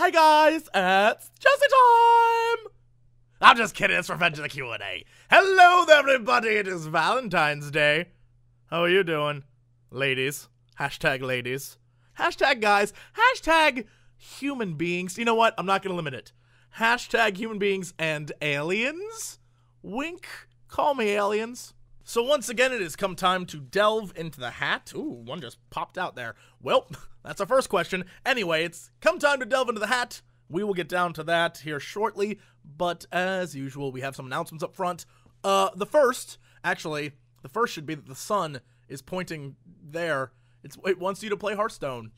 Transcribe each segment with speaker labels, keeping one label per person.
Speaker 1: Hi guys, it's Jesse time! I'm just kidding, it's Revenge of the Q&A. Hello there everybody, it is Valentine's Day. How are you doing? Ladies. Hashtag ladies. Hashtag guys. Hashtag human beings. You know what? I'm not gonna limit it. Hashtag human beings and aliens? Wink. Call me aliens. So once again, it has come time to delve into the hat. Ooh, one just popped out there. Well, that's our first question. Anyway, it's come time to delve into the hat. We will get down to that here shortly, but as usual, we have some announcements up front. The first should be that the sun is pointing there. It wants you to play Hearthstone.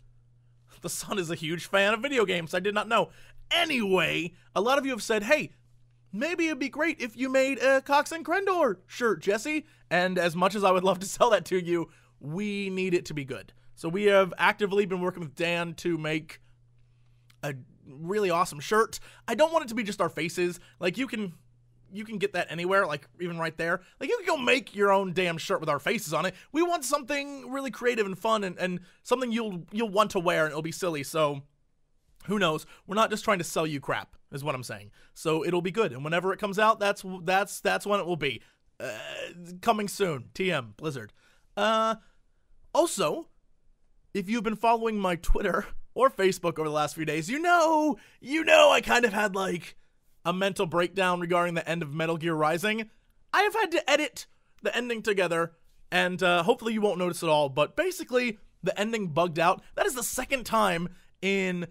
Speaker 1: The sun is a huge fan of video games. I did not know. Anyway, a lot of you have said, hey, maybe it'd be great if you made a Cox and Crendor shirt, Jesse. And as much as I would love to sell that to you, we need it to be good. So we have actively been working with Dan to make a really awesome shirt. I don't want it to be just our faces. Like, you can get that anywhere, like even right there. Like, you can go make your own damn shirt with our faces on it. We want something really creative and fun and something you'll want to wear and it'll be silly. So who knows? We're not just trying to sell you crap, is what I'm saying. So it'll be good, and whenever it comes out, that's when it will be. Coming soon. TM Blizzard. Also, if you've been following my Twitter or Facebook over the last few days, you know I kind of had like a mental breakdown regarding the end of Metal Gear Rising. I have had to edit the ending together, and hopefully you won't notice at all. But basically, the ending bugged out. That is the second time in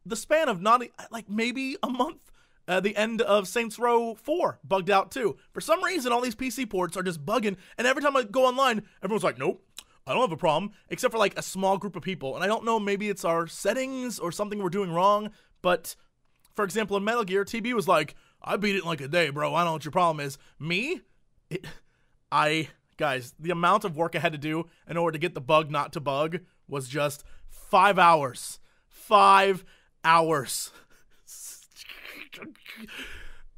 Speaker 1: the span of not like maybe a month. The end of Saints Row 4 bugged out too. For some reason, all these PC ports are just bugging, and every time I go online, everyone's like, nope, I don't have a problem, except for like a small group of people. And I don't know, maybe it's our settings or something we're doing wrong, but for example, in Metal Gear, TB was like, I beat it in like a day, bro. I don't know what your problem is. Me? Guys, the amount of work I had to do in order to get the bug not to bug was just 5 hours. 5 hours.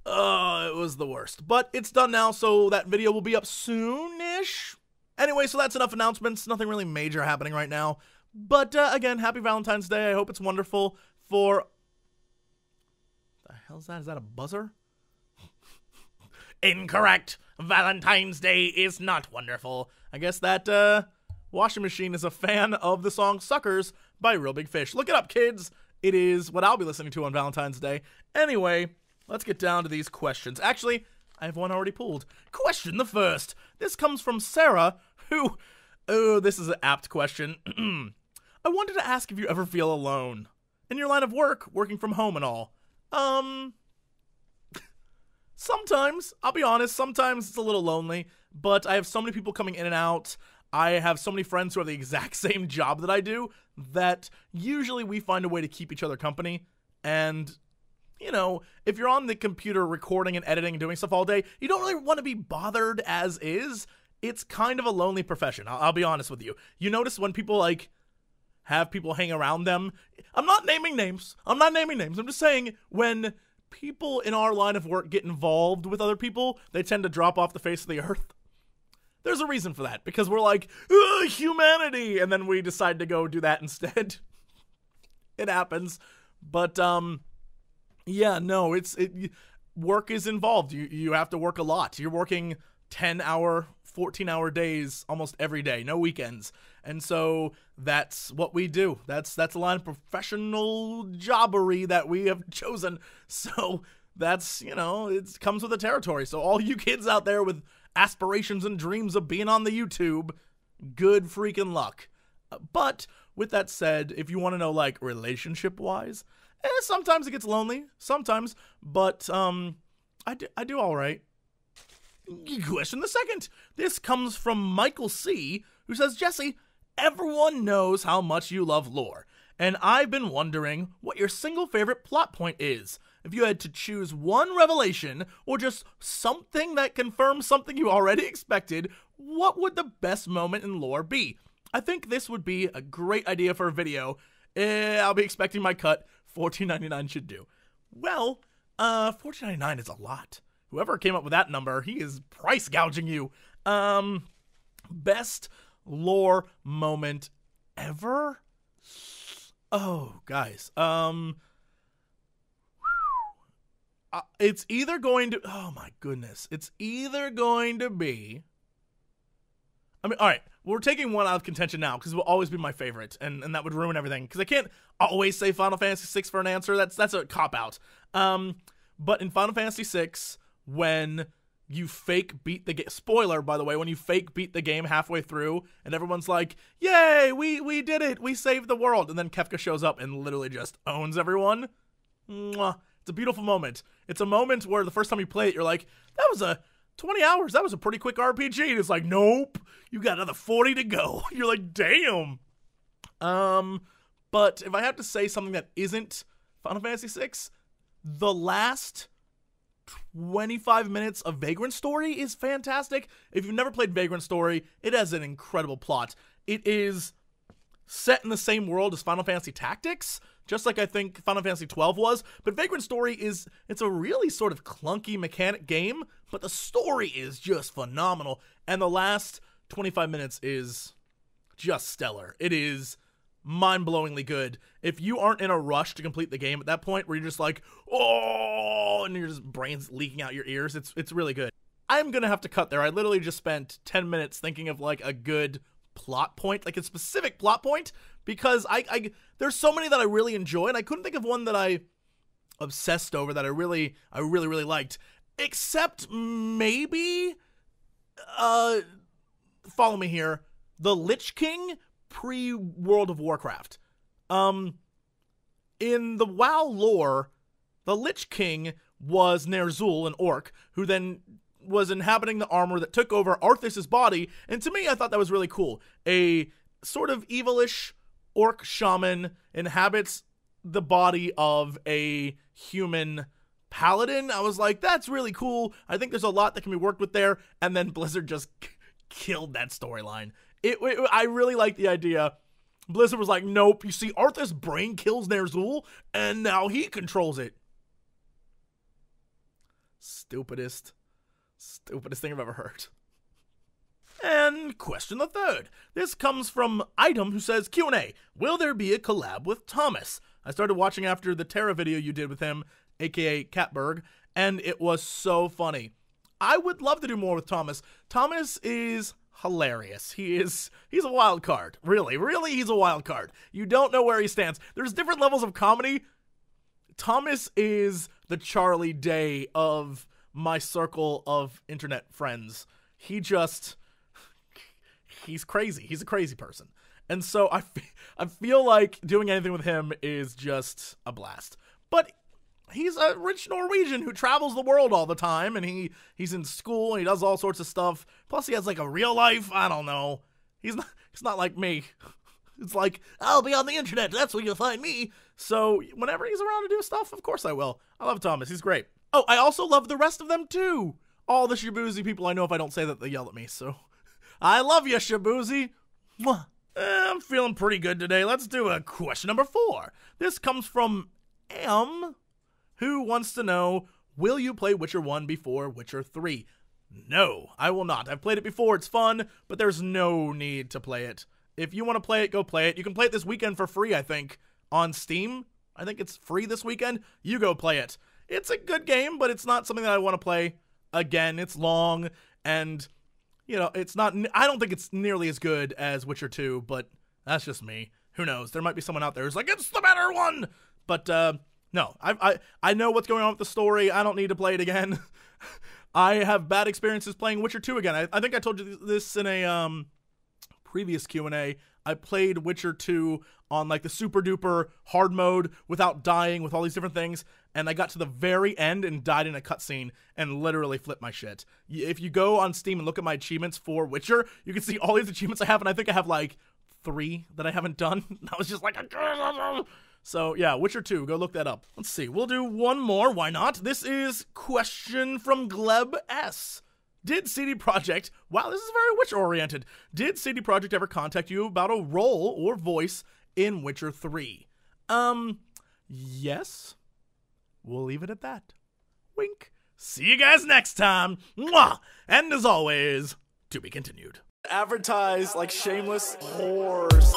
Speaker 1: It was the worst. But it's done now, so that video will be up soon-ish. Anyway, so that's enough announcements. Nothing really major happening right now. But again, happy Valentine's Day. I hope it's wonderful for... The hell's that? Is that a buzzer? Incorrect. Valentine's Day is not wonderful. I guess that washing machine is a fan of the song Suckers by Real Big Fish. Look it up, kids. It is what I'll be listening to on Valentine's Day. Anyway, let's get down to these questions. Actually, I have one already pulled. Question the first. This comes from Sarah, who... Oh, this is an apt question. I wanted to ask if you ever feel alone. In your line of work, working from home and all. Sometimes, I'll be honest, sometimes it's a little lonely, but I have so many people coming in and out. I have so many friends who have the exact same job that I do that usually we find a way to keep each other company. And, you know, if you're on the computer recording and editing and doing stuff all day, you don't really want to be bothered as is. It's kind of a lonely profession. I'll be honest with you. You notice when people, like, have people hang around them. I'm not naming names. I'm just saying when people in our line of work get involved with other people, they tend to drop off the face of the earth. There's a reason for that, because we're like, humanity, and then we decide to go do that instead. It happens. But, yeah, no, work is involved. You have to work a lot. You're working 10-hour, 14-hour days almost every day, no weekends. And so that's what we do. That's a line of professional jobbery that we have chosen. So that's, it comes with the territory. So all you kids out there with aspirations and dreams of being on the YouTube, good freaking luck. But with that said, if you want to know, like, relationship-wise, sometimes it gets lonely, sometimes, but I do all right. Question the second. This comes from Michael C., who says, Jesse, everyone knows how much you love lore, and I've been wondering what your single favorite plot point is. If you had to choose one revelation, or just something that confirms something you already expected, what would the best moment in lore be? I think this would be a great idea for a video. I'll be expecting my cut. $14.99 should do. Well, $14.99 is a lot. Whoever came up with that number, he is price gouging you. Best lore moment ever? Oh, guys. It's either going to, oh my goodness, it's either going to be, I mean, all right, we're taking one out of contention now because it will always be my favorite, and that would ruin everything because I can't always say Final Fantasy VI for an answer. That's a cop-out. But in Final Fantasy VI, when you fake beat the game, spoiler, by the way, when you fake beat the game halfway through, and everyone's like, yay, we did it, we saved the world, and then Kefka shows up and literally just owns everyone. Mwah. It's a beautiful moment. It's a moment where the first time you play it, you're like, that was 20 hours, that was a pretty quick RPG, and it's like, nope, you got another 40 to go. You're like, damn. But if I have to say something that isn't Final Fantasy VI, the last 25 minutes of Vagrant Story is fantastic. If you've never played Vagrant Story, it has an incredible plot. It is set in the same world as Final Fantasy Tactics, just like I think Final Fantasy XII was, but Vagrant Story it's a really sort of clunky mechanic game, but the story is just phenomenal, and the last 25 minutes is just stellar. It is mind-blowingly good. If you aren't in a rush to complete the game at that point, where you're just like, oh, and your just brain's leaking out your ears, it's really good. I'm gonna have to cut there. I literally just spent 10 minutes thinking of like a good plot point, like a specific plot point, because I there's so many that I really enjoy, and I couldn't think of one that I obsessed over that I really liked, except maybe follow me here, the Lich King pre-World of Warcraft. In the WoW lore, the Lich King was Ner'zhul, an orc, who then was inhabiting the armor that took over Arthas' body, and to me, I thought that was really cool. A sort of evilish orc shaman inhabits the body of a human paladin. I was like, that's really cool. I think there's a lot that can be worked with there, and then Blizzard just killed that storyline. I really like the idea. Blizzard was like, nope, you see, Arthas' brain kills Ner'zhul, and now he controls it. Stupidest thing I've ever heard. And question the third. This comes from Item, who says, Q&A, will there be a collab with Thomas? I started watching after the Terra video you did with him, aka Catberg, and it was so funny. I would love to do more with Thomas. Thomas is hilarious. He's a wild card. Really, he's a wild card. You don't know where he stands. There's different levels of comedy. Thomas is the Charlie Day of my circle of internet friends. He's crazy. He's a crazy person. And so I feel like doing anything with him is just a blast. But he's a rich Norwegian who travels the world all the time, and he's in school, and he does all sorts of stuff. Plus he has like a real life. I don't know. He's not like me. It's like, I'll be on the internet. That's where you'll find me. So whenever he's around to do stuff, of course I will. I love Thomas. He's great. Oh, I also love the rest of them too. All the Shibuzi people. I know if I don't say that, they yell at me. So I love you, Shibuzi. Mwah. I'm feeling pretty good today. Let's do a question number 4. This comes from M, who wants to know, will you play Witcher 1 before Witcher 3? No, I will not. I've played it before. It's fun, but there's no need to play it. If you want to play it, go play it. You can play it this weekend for free, I think, on Steam. I think it's free this weekend. You go play it. It's a good game, but it's not something that I want to play again. It's long, and, you know, it's not, I don't think it's nearly as good as Witcher 2, but that's just me. Who knows? There might be someone out there who's like, it's the better one! But, no, I know what's going on with the story. I don't need to play it again. I have bad experiences playing Witcher 2 again. I think I told you this in a previous Q&A. I played Witcher 2 on like the super duper hard mode without dying with all these different things, and I got to the very end and died in a cutscene and literally flipped my shit. If you go on Steam and look at my achievements for Witcher, you can see all these achievements I have, and I think I have like 3 that I haven't done. I was just like, so yeah, Witcher 2, go look that up. Let's see, we'll do one more, why not? This is question from Gleb S. Did CD Projekt, wow, this is very Witcher-oriented. Did CD Projekt ever contact you about a role or voice in Witcher 3? Yes. We'll leave it at that. Wink. See you guys next time. Mwah! And as always, to be continued. Advertise like shameless whores.